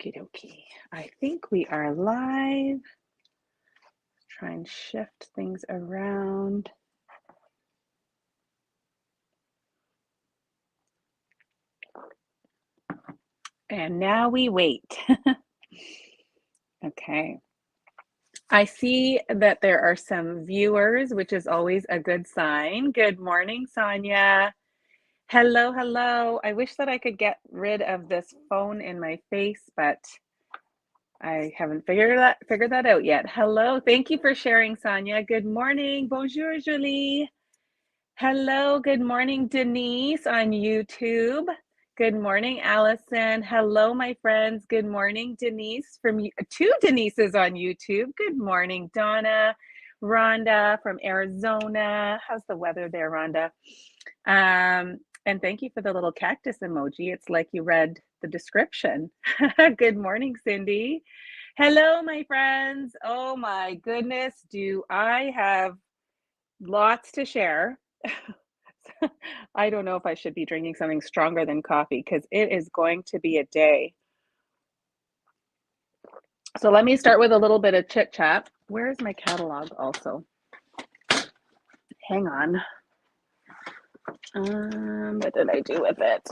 Okie dokie. I think we are live. Try and shift things around. And now we wait. Okay. I see that there are some viewers, which is always a good sign. Good morning, Sonia. Hello, hello. I wish that I could get rid of this phone in my face, but I haven't figured that out yet. Hello. Thank you for sharing, Sonia. Good morning. Bonjour, Julie. Hello, good morning, Denise on YouTube. Good morning, Allison. Hello, my friends. Good morning, Denise from two Denises on YouTube. Good morning, Donna. Rhonda from Arizona. How's the weather there, Rhonda? And thank you for the little cactus emoji. It's like you read the description. Good morning, Cindy. Hello, my friends. Oh my goodness, do I have lots to share. I don't know if I should be drinking something stronger than coffee because it is going to be a day. So let me start with a little bit of chit chat. Where's my catalog also? Hang on. What did I do with it?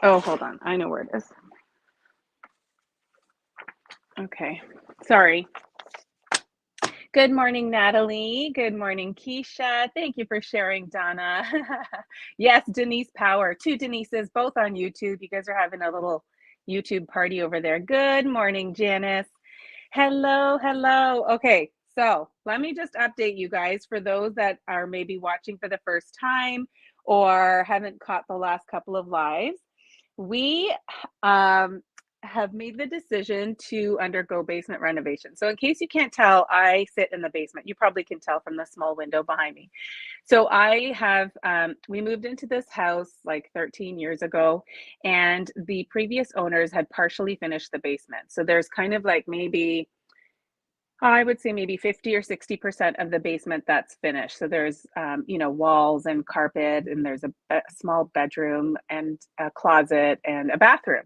Oh, hold on. I know where it is. Okay. Sorry. Good morning, Natalie. Good morning, Keisha. Thank you for sharing, Donna. Yes, Denise Power. Two Denises, both on YouTube. You guys are having a little YouTube party over there. Good morning, Janice. Hello, hello. Okay, so let me just update you guys for those that are maybe watching for the first time or haven't caught the last couple of lives. We have made the decision to undergo basement renovation. So in case you can't tell, I sit in the basement. You probably can tell from the small window behind me. So I have, we moved into this house like 13 years ago, and the previous owners had partially finished the basement. So there's kind of like maybe, I would say maybe 50 or 60% of the basement that's finished. So there's, walls and carpet, and there's a small bedroom and a closet and a bathroom.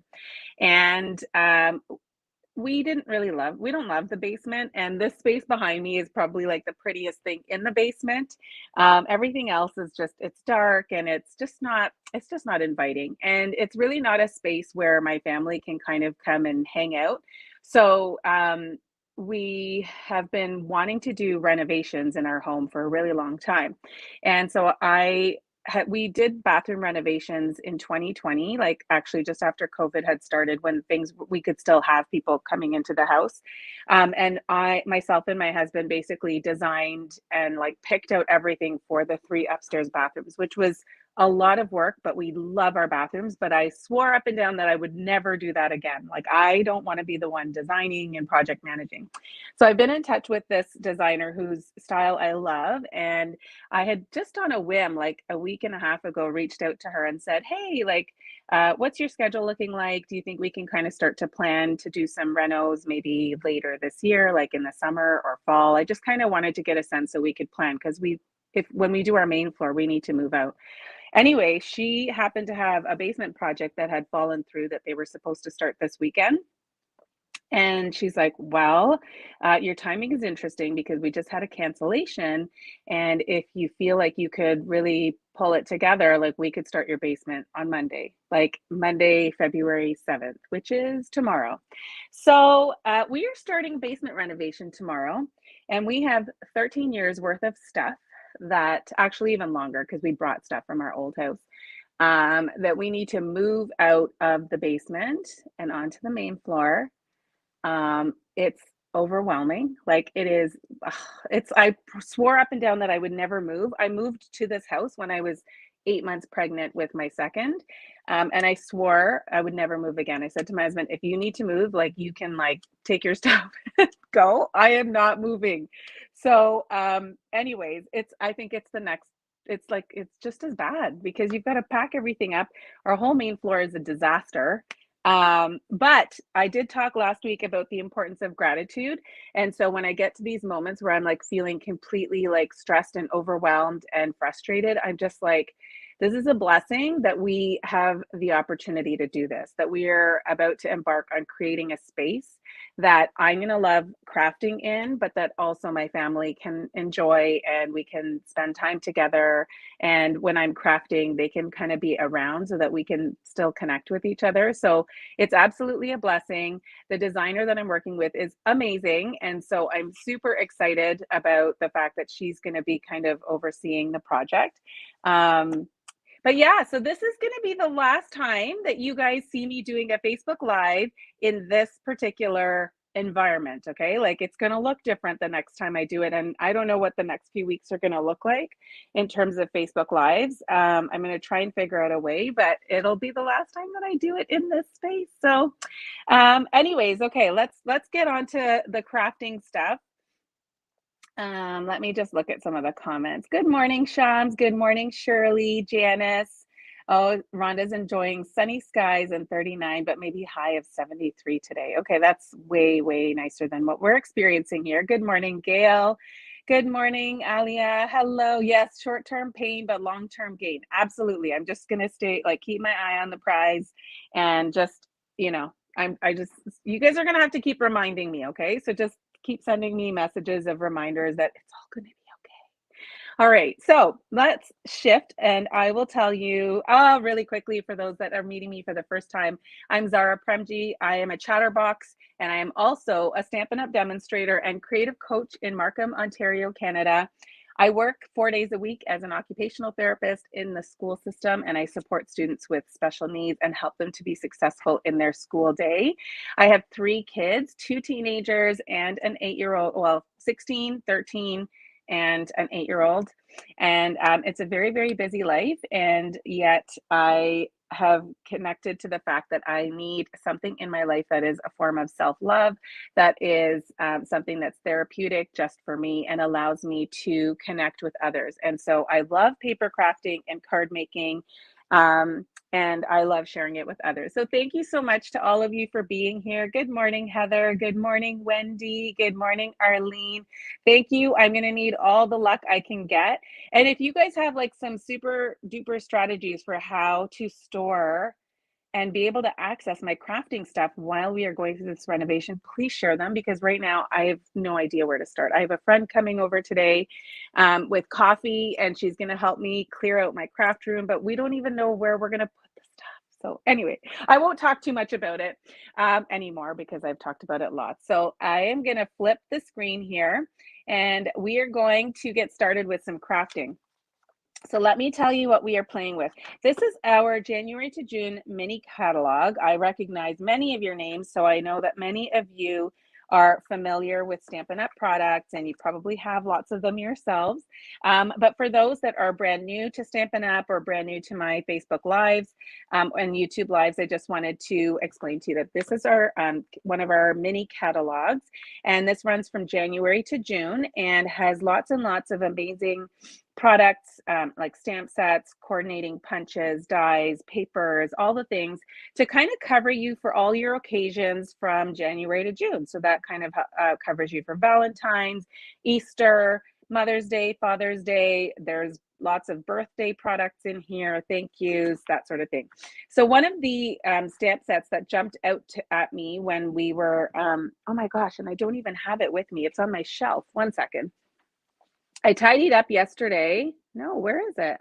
And we don't love the basement, and this space behind me is probably like the prettiest thing in the basement. Everything else is just, it's dark and it's just not inviting, and it's really not a space where my family can kind of come and hang out. So we have been wanting to do renovations in our home for a really long time, and so we did bathroom renovations in 2020, like actually just after COVID had started, when we could still have people coming into the house. And myself and my husband basically designed and like picked out everything for the 3 upstairs bathrooms, which was a lot of work, but we love our bathrooms. But I swore up and down that I would never do that again. Like, I don't want to be the one designing and project managing. So I've been in touch with this designer whose style I love, and I had just on a whim, like a week and a half ago, reached out to her and said, hey, like, what's your schedule looking like? Do you think we can kind of start to plan to do some renos maybe later this year, like in the summer or fall? I just kind of wanted to get a sense so we could plan, because when we do our main floor, we need to move out. Anyway, she happened to have a basement project that had fallen through that they were supposed to start this weekend. And she's like, well, your timing is interesting because we just had a cancellation. And if you feel like you could really pull it together, like we could start your basement on Monday, like Monday, February 7th, which is tomorrow. So we are starting basement renovation tomorrow. And we have 13 years worth of stuff, that actually even longer, because we brought stuff from our old house, that we need to move out of the basement and onto the main floor. It's overwhelming. Like, it is, I swore up and down that I would never move. I moved to this house when I was 8 months pregnant with my second. And I swore I would never move again. I said to my husband, if you need to move, like, you can like take your stuff and go. I am not moving. So, anyways, I think it's just as bad because you've got to pack everything up. Our whole main floor is a disaster. But I did talk last week about the importance of gratitude. And so when I get to these moments where I'm like feeling completely like stressed and overwhelmed and frustrated, I'm just like, This is a blessing that we have the opportunity to do this, that we are about to embark on creating a space that I'm going to love crafting in, but that also my family can enjoy and we can spend time together. And when I'm crafting, they can kind of be around so that we can still connect with each other. So it's absolutely a blessing. The designer that I'm working with is amazing. And so I'm super excited about the fact that she's going to be kind of overseeing the project. But yeah, so this is going to be the last time that you guys see me doing a Facebook Live in this particular environment. Okay. Like it's going to look different the next time I do it. And I don't know what the next few weeks are going to look like in terms of Facebook Lives. I'm going to try and figure out a way, but it'll be the last time that I do it in this space. So, anyways, okay, let's get on to the crafting stuff. Let me just look at some of the comments. Good morning, Shams. Good morning, Shirley, Janice. Oh, Rhonda's enjoying sunny skies and 39, but maybe high of 73 today. Okay, that's way, way nicer than what we're experiencing here. Good morning, Gail. Good morning, Alia. Hello. Yes, short-term pain, but long-term gain. Absolutely. I'm just gonna keep my eye on the prize and just, you know, you guys are gonna have to keep reminding me, okay? So just keep sending me messages of reminders that it's all going to be okay. All right, so let's shift and I will tell you really quickly for those that are meeting me for the first time, I'm Zara Premji. I am a chatterbox and I am also a Stampin' Up! Demonstrator and creative coach in Markham, Ontario, Canada. I work 4 days a week as an occupational therapist in the school system, and I support students with special needs and help them to be successful in their school day. I have 3 kids, 2 teenagers and an 8-year-old, well, 16, 13, and an 8-year-old. And it's a very, very busy life. And yet I have connected to the fact that I need something in my life that is a form of self-love, that is something that's therapeutic just for me and allows me to connect with others. And so I love paper crafting and card making. And I love sharing it with others. So thank you so much to all of you for being here. Good morning, Heather. Good morning, Wendy. Good morning, Arlene. Thank you. I'm going to need all the luck I can get. And if you guys have like some super duper strategies for how to store and be able to access my crafting stuff while we are going through this renovation, please share them, because right now I have no idea where to start. I have a friend coming over today with coffee, and she's going to help me clear out my craft room, but we don't even know where we're going to put the stuff. So anyway, I won't talk too much about it anymore because I've talked about it lots. So I am going to flip the screen here and we are going to get started with some crafting. So let me tell you what we are playing with. This is our January to June mini catalog. I recognize many of your names, so I know that many of you are familiar with Stampin' Up! Products, and you probably have lots of them yourselves. But for those that are brand new to Stampin' Up! Or brand new to my Facebook Lives and YouTube Lives, I just wanted to explain to you that this is our one of our mini catalogs, and this runs from January to June and has lots and lots of amazing products like stamp sets, coordinating punches, dies, papers, all the things to kind of cover you for all your occasions from January to June. So that kind of covers you for Valentine's, Easter, Mother's Day, Father's Day. There's lots of birthday products in here, thank yous, that sort of thing. So one of the stamp sets that jumped out at me when we were, oh my gosh, and I don't even have it with me. It's on my shelf. One second. I tidied up yesterday. No, where is it?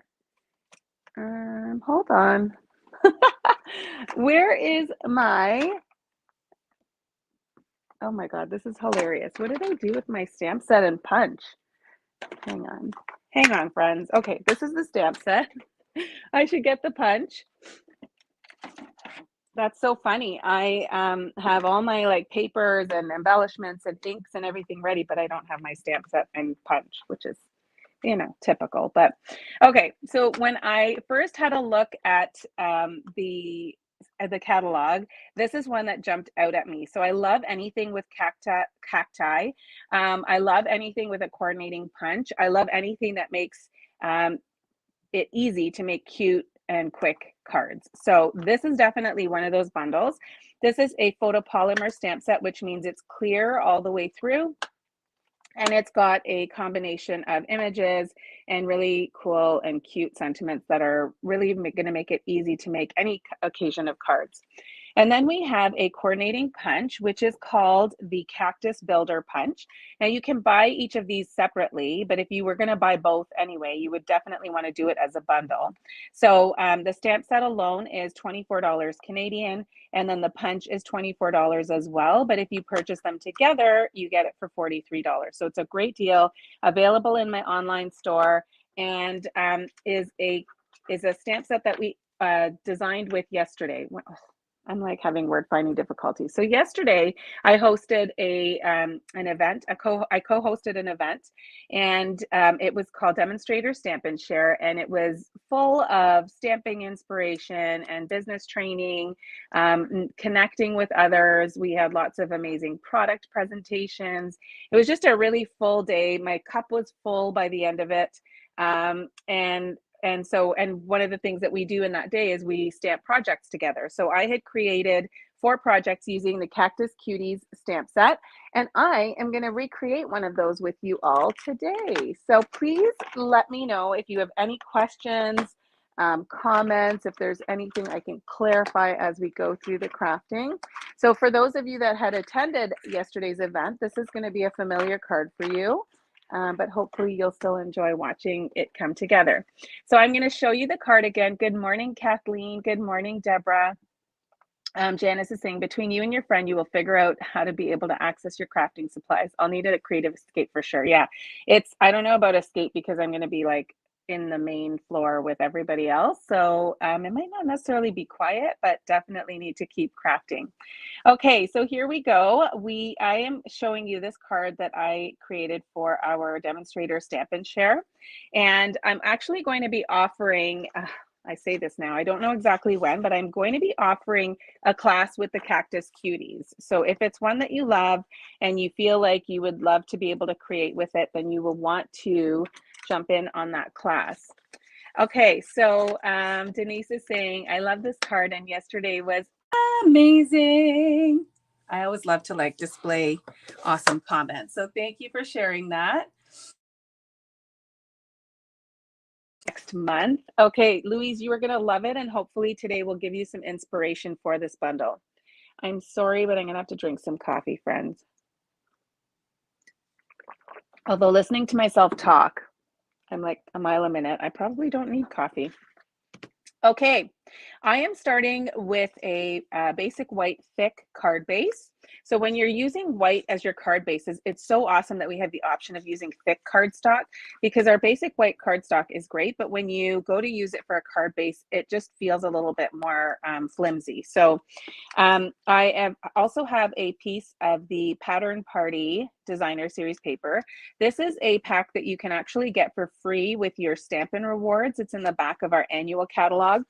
Hold on. Where is my, oh my God, this is hilarious. What did I do with my stamp set and punch? Hang on, friends. Okay, this is the stamp set. I should get the punch. That's so funny. I have all my like papers and embellishments and inks and everything ready, but I don't have my stamp set and punch, which is, you know, typical. But okay, so when I first had a look at the catalog, this is one that jumped out at me. So I love anything with cacti. I love anything with a coordinating punch. I love anything that makes it easy to make cute and quick cards. So this is definitely one of those bundles. This is a photopolymer stamp set, which means it's clear all the way through. And it's got a combination of images and really cool and cute sentiments that are really going to make it easy to make any occasion of cards. And then we have a coordinating punch, which is called the Cactus Builder Punch. Now you can buy each of these separately, but if you were going to buy both anyway, you would definitely want to do it as a bundle. So the stamp set alone is $24 Canadian, and then the punch is $24 as well. But if you purchase them together, you get it for $43. So it's a great deal, available in my online store, and is a stamp set that we designed with yesterday. I'm like having word finding difficulties. So yesterday I hosted an event. I co-hosted an event, and it was called Demonstrator Stamp and Share, and it was full of stamping inspiration and business training, connecting with others. We had lots of amazing product presentations. It was just a really full day. My cup was full by the end of it, and one of the things that we do in that day is we stamp projects together. So I had created 4 projects using the Cactus Cuties stamp set, and I am going to recreate one of those with you all today. So please let me know if you have any questions, comments, if there's anything I can clarify as we go through the crafting. So for those of you that had attended yesterday's event, this is going to be a familiar card for you. But hopefully you'll still enjoy watching it come together. So I'm going to show you the card again. Good morning, Kathleen. Good morning, Deborah. Janice is saying, between you and your friend, you will figure out how to be able to access your crafting supplies. I'll need a creative escape for sure. Yeah, I don't know about escape because I'm going to be like in the main floor with everybody else. So it might not necessarily be quiet, but definitely need to keep crafting. Okay, so here we go. I am showing you this card that I created for our demonstrator Stamp and Share. And I'm actually going to be offering, I say this now, I don't know exactly when, but I'm going to be offering a class with the Cactus Cuties. So if it's one that you love and you feel like you would love to be able to create with it, then you will want to jump in on that class. Okay, so Denise is saying, I love this card, and yesterday was amazing. I always love to like display awesome comments. So thank you for sharing that. Next month. Okay, Louise, you are going to love it, and hopefully today will give you some inspiration for this bundle. I'm sorry, but I'm going to have to drink some coffee, friends. Although listening to myself talk, I'm like a mile a minute. I probably don't need coffee. Okay, I am starting with a basic white thick card base. So when you're using white as your card bases, it's so awesome that we have the option of using thick cardstock, because our basic white cardstock is great, but when you go to use it for a card base, it just feels a little bit more flimsy. So I also have a piece of the Pattern Party Designer Series paper. This is a pack that you can actually get for free with your Stampin' Rewards. It's in the back of our annual catalog.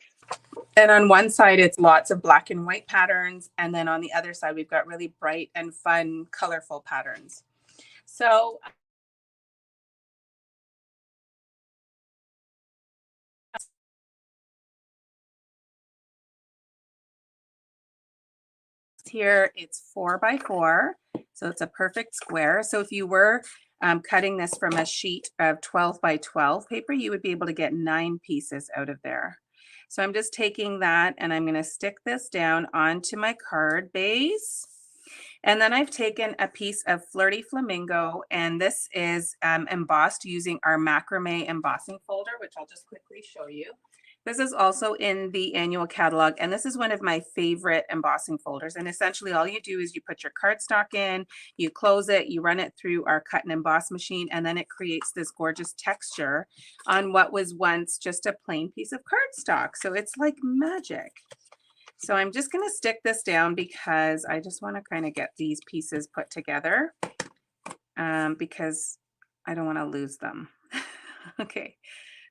And on one side, it's lots of black and white patterns. And then on the other side, we've got really bright and fun, colorful patterns. So here it's 4x4, so it's a perfect square. So if you were cutting this from a sheet of 12x12 paper, you would be able to get 9 pieces out of there. So I'm just taking that and I'm going to stick this down onto my card base. And then I've taken a piece of Flirty Flamingo, and this is embossed using our macrame embossing folder, which I'll just quickly show you. This is also in the annual catalog, and this is one of my favorite embossing folders. And essentially all you do is you put your cardstock in, you close it, you run it through our cut and emboss machine, and then it creates this gorgeous texture on what was once just a plain piece of cardstock. So it's like magic. So I'm just going to stick this down because I just want to kind of get these pieces put together because I don't want to lose them. Okay.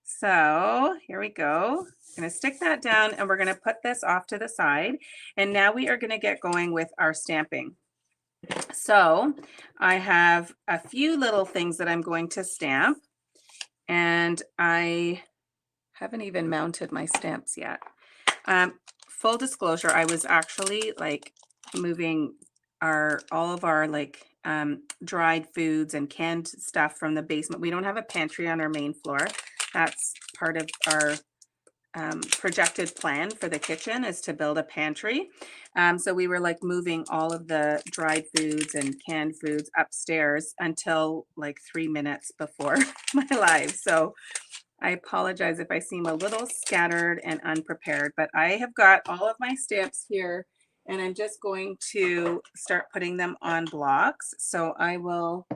So here we go. I'm going to stick that down and we're going to put this off to the side. And now we are going to get going with our stamping. So I have a few little things that I'm going to stamp, and I haven't even mounted my stamps yet. Full disclosure, I was actually like moving all of our like dried foods and canned stuff from the basement. We don't have a pantry on our main floor. That's part of our projected plan for the kitchen, is to build a pantry. So we were like moving all of the dried foods and canned foods upstairs until like 3 minutes before my live. So I apologize if I seem a little scattered and unprepared, but I have got all of my stamps here and I'm just going to start putting them on blocks. So I will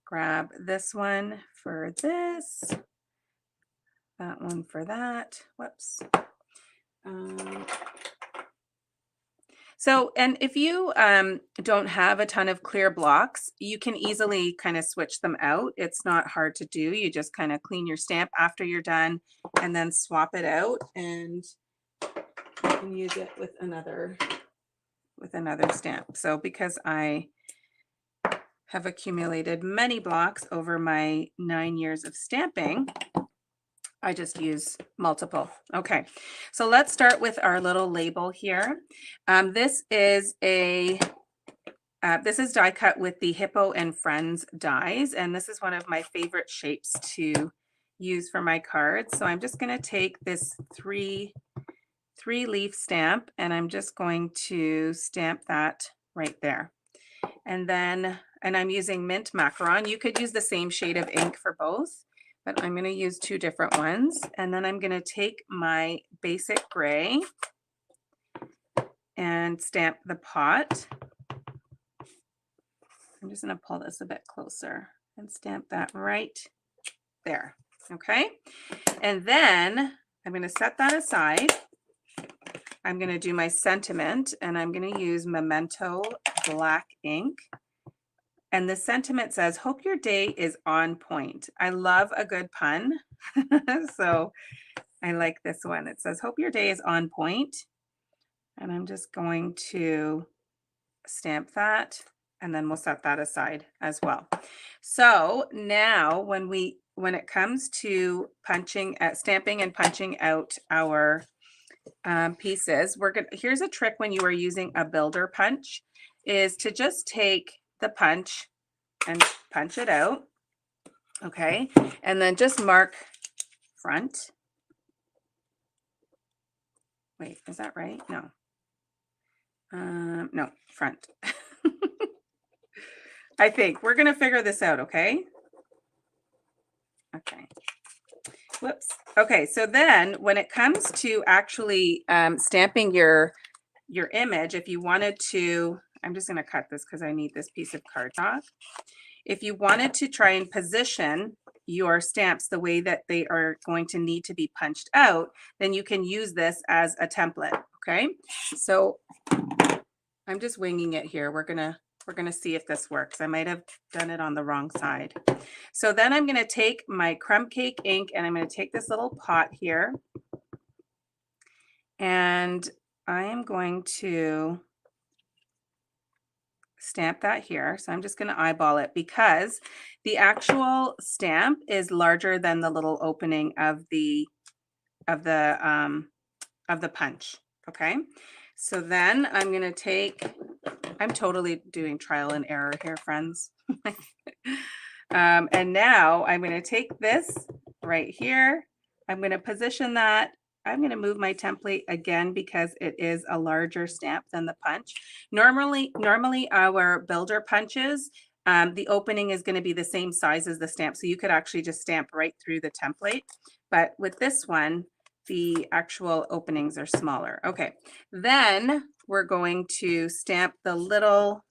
grab this one for this, that one for that. Whoops. So, and if you don't have a ton of clear blocks, you can easily kind of switch them out. It's not hard to do. You just kind of clean your stamp after you're done and then swap it out, and you can use it with another stamp. So because I have accumulated many blocks over my 9 years of stamping, I just use multiple. Okay, so let's start with our little label here. This is die cut with the Hippo and Friends dies, and this is one of my favorite shapes to use for my cards. So I'm just going to take this three leaf stamp, and I'm just going to stamp that right there. And I'm using mint macaron. You could use the same shade of ink for both, but I'm going to use 2 different ones. And then I'm going to take my basic gray and stamp the pot. I'm just going to pull this a bit closer and stamp that right there. Okay. And then I'm going to set that aside. I'm going to do my sentiment, and I'm going to use Memento black ink. And the sentiment says, hope your day is on point. I love a good pun. So I like this one. It says, hope your day is on point. And I'm just going to stamp that, and then we'll set that aside as well. So now when it comes to stamping and punching out our pieces, here's a trick when you are using a builder punch, is to just take the punch and punch it out. Okay, and then just mark front. Wait, is that right? No. No, front. I think we're going to figure this out. Okay. Okay. Whoops. Okay. So then when it comes to actually stamping your image, if you wanted to, I'm just going to cut this because I need this piece of cardstock. If you wanted to try and position your stamps the way that they are going to need to be punched out, then you can use this as a template. Okay. So I'm just winging it here. We're gonna see if this works. I might have done it on the wrong side. So then I'm gonna take my crumb cake ink, and I'm gonna take this little pot here, and I am going to stamp that here. So I'm just gonna eyeball it because the actual stamp is larger than the little opening of the punch. Okay. So then I'm going to I'm totally doing trial and error here, friends. And now I'm going to take this right here. I'm going to position that. I'm going to move my template again because it is a larger stamp than the punch. Normally our builder punches, the opening is going to be the same size as the stamp. So you could actually just stamp right through the template. But with this one, the actual openings are smaller. Okay, then we're going to stamp the little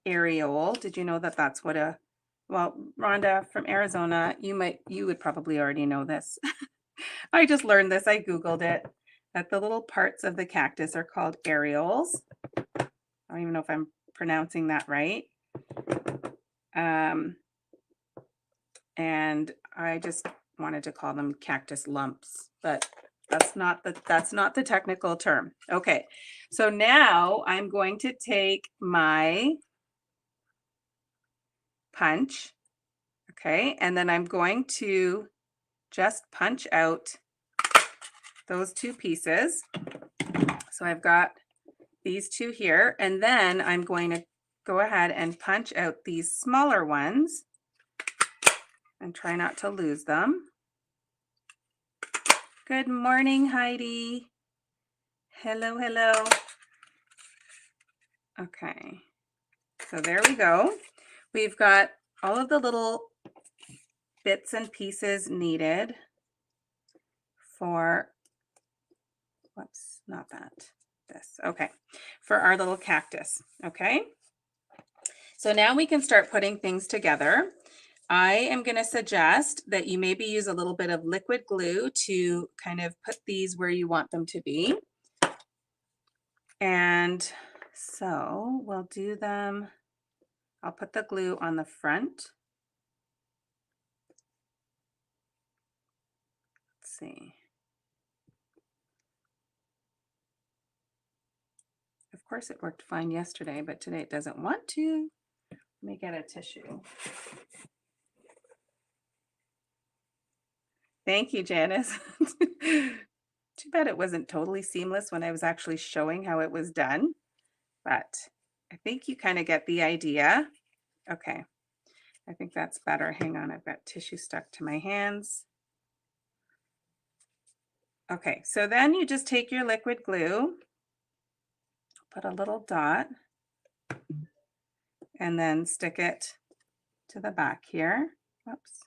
areole. Did you know that that's what well, Rhonda from Arizona, you would probably already know this. I just learned this, I Googled it, that the little parts of the cactus are called areoles. I don't even know if I'm pronouncing that right. And I just wanted to call them cactus lumps, but that's not the technical term. Okay, so now I'm going to take my punch, okay, and then I'm going to just punch out those 2 pieces. So I've got these 2 here, and then I'm going to go ahead and punch out these smaller ones and try not to lose them. Good morning, Heidi. Hello, hello. Okay, so there we go. We've got all of the little bits and pieces needed for, whoops, not that, this, okay, for our little cactus, okay? So now we can start putting things together. I am going to suggest that you maybe use a little bit of liquid glue to kind of put these where you want them to be. And so we'll do them, I'll put the glue on the front. Let's see. Of course it worked fine yesterday, but today it doesn't want to. Let me get a tissue. Thank you, Janice. Too bad it wasn't totally seamless when I was actually showing how it was done, but I think you kind of get the idea. Okay, I think that's better. Hang on, I've got tissue stuck to my hands. Okay, so then you just take your liquid glue, put a little dot, and then stick it to the back here. Whoops.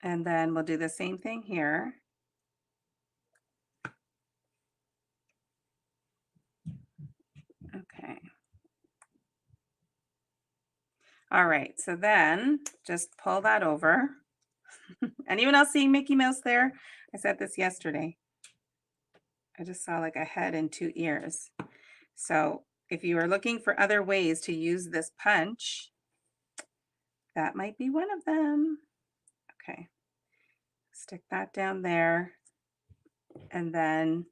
And then we'll do the same thing here. Okay. All right, so then just pull that over. Anyone else seeing Mickey Mouse there? I said this yesterday. I just saw like a head and 2 ears. So if you are looking for other ways to use this punch, that might be one of them. Okay, stick that down there. And then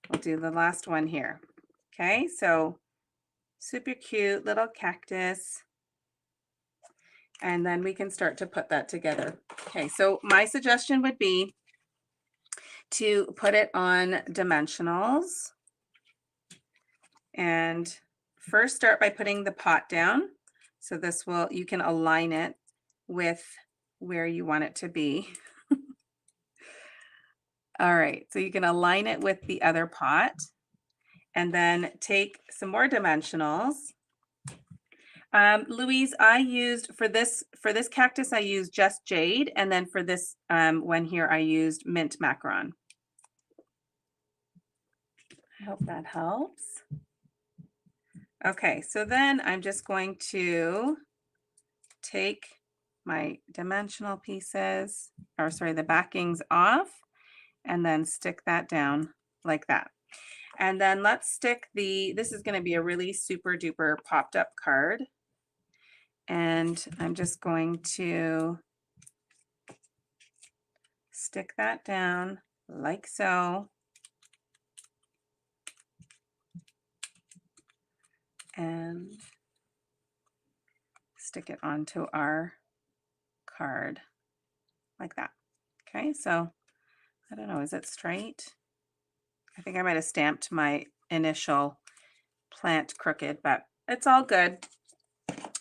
we'll do the last one here. Okay, so super cute little cactus. And then we can start to put that together. Okay, so my suggestion would be to put it on dimensionals. And first start by putting the pot down. So this will, you can align it with where you want it to be. All right, so you can align it with the other pot and then take some more dimensionals. Louise, I used for this cactus, I used just jade, and then for this one here, I used mint macaron. I hope that helps. Okay, so then I'm just going to take my dimensional pieces, or sorry, the backings off, and then stick that down like that. And then let's stick this is going to be a really super duper popped up card. And I'm just going to stick that down like so. And stick it onto our card like that. Okay, so I don't know, is it straight? I think I might have stamped my initial plant crooked, but it's all good.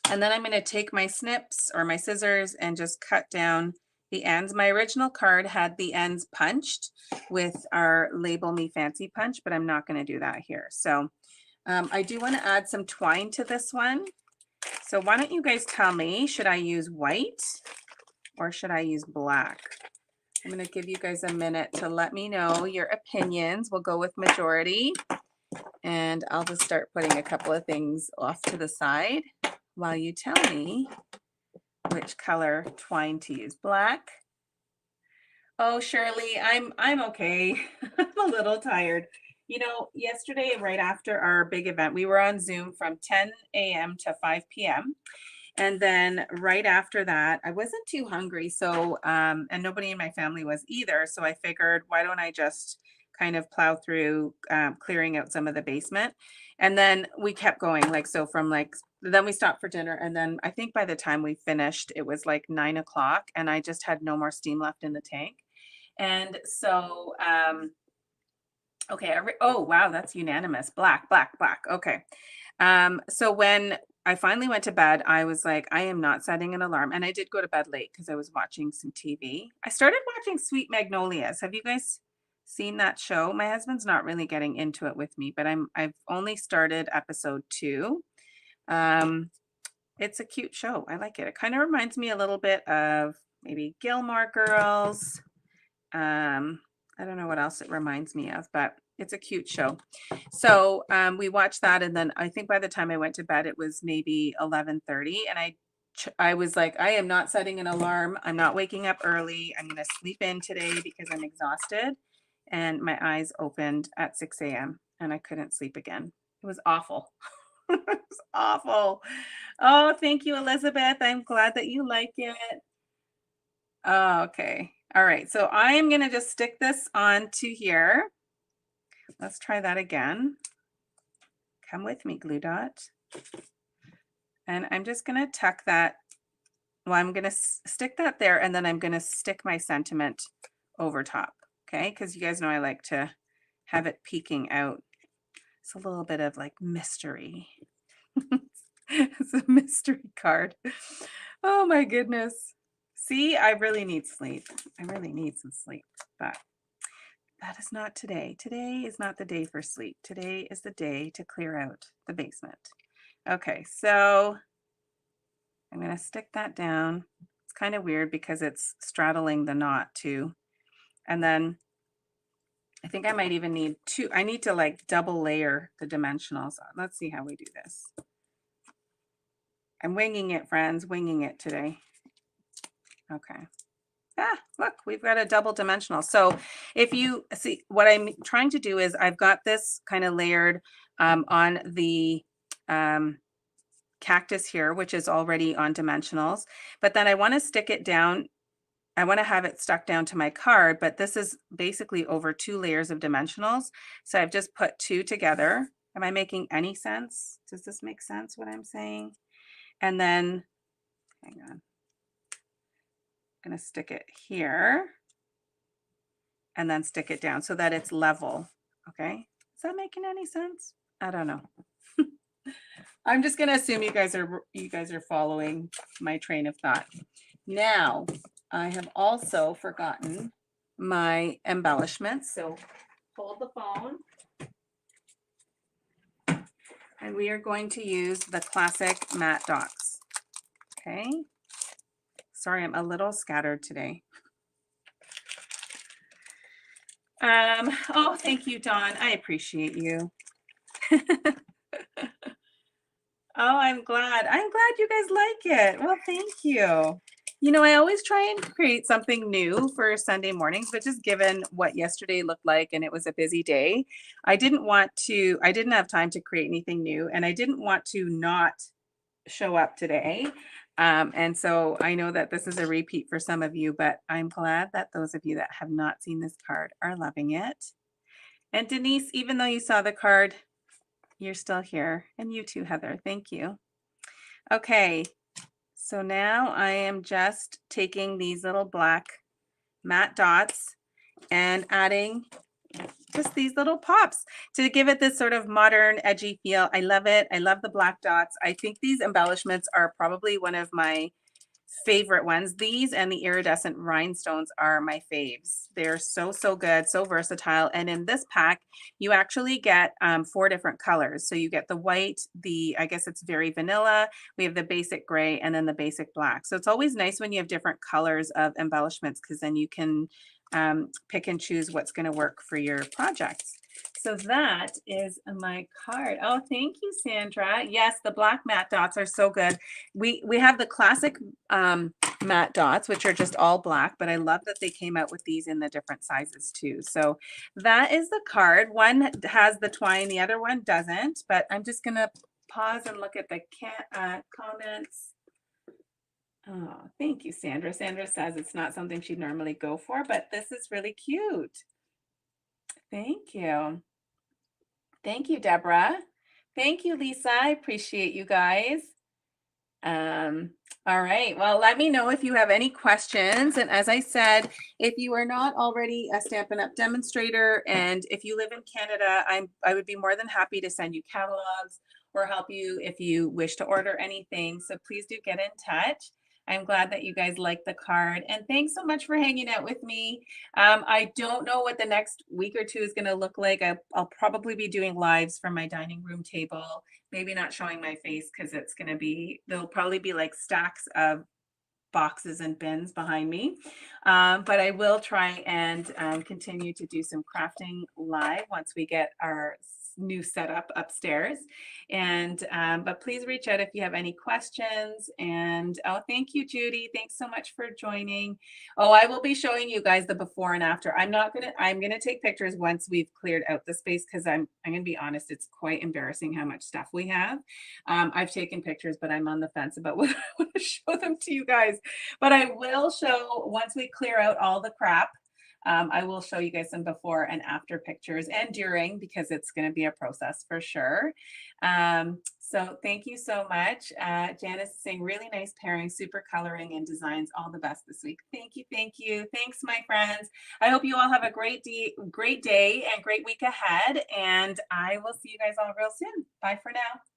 And then I'm going to take my snips or my scissors and just cut down the ends. My original card had the ends punched with our Label Me Fancy punch, but I'm not going to do that here. So I do want to add some twine to this one. So why don't you guys tell me, should I use white or should I use black? I'm going to give you guys a minute to let me know your opinions. We'll go with majority. And I'll just start putting a couple of things off to the side while you tell me which color twine to use. Black. Oh, Shirley, I'm okay. I'm a little tired. You know, yesterday, right after our big event, we were on Zoom from 10 a.m. to 5 p.m. And then right after that, I wasn't too hungry. So, and nobody in my family was either. So I figured, why don't I just kind of plow through clearing out some of the basement. And then we kept going, like, so from like, then we stopped for dinner. And then I think by the time we finished, it was like 9 o'clock and I just had no more steam left in the tank. And so, okay, oh wow, that's unanimous. Black, black, black. Okay. So when I finally went to bed, I was like, I am not setting an alarm. And I did go to bed late because I was watching some TV. I started watching Sweet Magnolias. Have you guys seen that show? My husband's not really getting into it with me, but I've only started episode 2. It's a cute show. I like it. It kind of reminds me a little bit of maybe Gilmore Girls. I don't know what else it reminds me of, but it's a cute show. So we watched that, and then I think by the time I went to bed, it was maybe 11:30, and I was like, I am not setting an alarm. I'm not waking up early. I'm going to sleep in today because I'm exhausted. And my eyes opened at 6 a.m. and I couldn't sleep again. It was awful. It was awful. Oh, thank you, Elizabeth. I'm glad that you like it. Oh, okay. All right. So I am going to just stick this onto here. Let's try that again. Come with me, glue dot. And I'm just going to tuck that. Well, I'm going to stick that there, and then I'm going to stick my sentiment over top. Okay. Because you guys know I like to have it peeking out. It's a little bit of like mystery. It's a mystery card. Oh my goodness. See, I really need sleep. I really need some sleep, but that is not today. Today is not the day for sleep. Today is the day to clear out the basement. Okay, so I'm going to stick that down. It's kind of weird because it's straddling the knot too. And then I think I might even need 2. I need to like double layer the dimensionals. Let's see how we do this. I'm winging it, friends, winging it today. Okay. Ah, look, we've got a double dimensional. So if you see what I'm trying to do is I've got this kind of layered on the cactus here, which is already on dimensionals, but then I want to stick it down. I want to have it stuck down to my card, but this is basically over 2 layers of dimensionals. So I've just put 2 together. Am I making any sense? Does this make sense what I'm saying? And then, hang on, I'm going to stick it here and then stick it down so that it's level. Okay. Is that making any sense? I don't know. I'm just going to assume you guys are following my train of thought. Now, I have also forgotten my embellishments. So hold the phone. And we are going to use the classic matte dots. Okay. Sorry, I'm a little scattered today. Oh, thank you, Dawn. I appreciate you. Oh, I'm glad. I'm glad you guys like it. Well, thank you. You know, I always try and create something new for Sunday mornings, but just given what yesterday looked like and it was a busy day, I didn't have time to create anything new, and I didn't want to not show up today. And so I know that this is a repeat for some of you, but I'm glad that those of you that have not seen this card are loving it. And Denise, even though you saw the card, you're still here. And you too, Heather. Thank you. Okay. So now I am just taking these little black matte dots and adding just these little pops to give it this sort of modern, edgy feel. I love it. I love the black dots. I think these embellishments are probably one of my favorite ones. These and the iridescent rhinestones are my faves. They're so, so good, so versatile. And in this pack, you actually get 4 different colors. So you get the white, I guess it's very vanilla. We have the basic gray and then the basic black. So it's always nice when you have different colors of embellishments because then you can pick and choose what's going to work for your projects. So that is my card. Oh, thank you, Sandra. Yes, the black matte dots are so good. We have the classic matte dots, which are just all black, but I love that they came out with these in the different sizes too. So that is the card. One has the twine, the other one doesn't, but I'm just going to pause and look at the comments. Oh, thank you, Sandra. Sandra says it's not something she'd normally go for, but this is really cute. Thank you. Thank you, Deborah. Thank you, Lisa. I appreciate you guys. Um, all right. Well, let me know if you have any questions. And as I said, if you are not already a Stampin' Up! Demonstrator, and if you live in Canada, I would be more than happy to send you catalogs or help you if you wish to order anything. So please do get in touch. I'm glad that you guys liked the card. And thanks so much for hanging out with me. I don't know what the next week or two is going to look like. I'll probably be doing lives from my dining room table, maybe not showing my face because it's going to be, there'll probably be like stacks of boxes and bins behind me. But I will try and continue to do some crafting live once we get our new setup upstairs. And but please reach out if you have any questions. And oh, thank you, Judy. Thanks so much for joining. Oh, I will be showing you guys the before and after. I'm gonna take pictures once we've cleared out the space, because I'm gonna be honest, it's quite embarrassing how much stuff we have. I've taken pictures, but I'm on the fence about whether I want to show them to you guys. But I will show, once we clear out all the crap, I will show you guys some before and after pictures, and during, because it's going to be a process for sure. So thank you so much. Janice is saying really nice pairing, super coloring and designs. All the best this week. Thank you. Thank you. Thanks, my friends. I hope you all have a great day and great week ahead. And I will see you guys all real soon. Bye for now.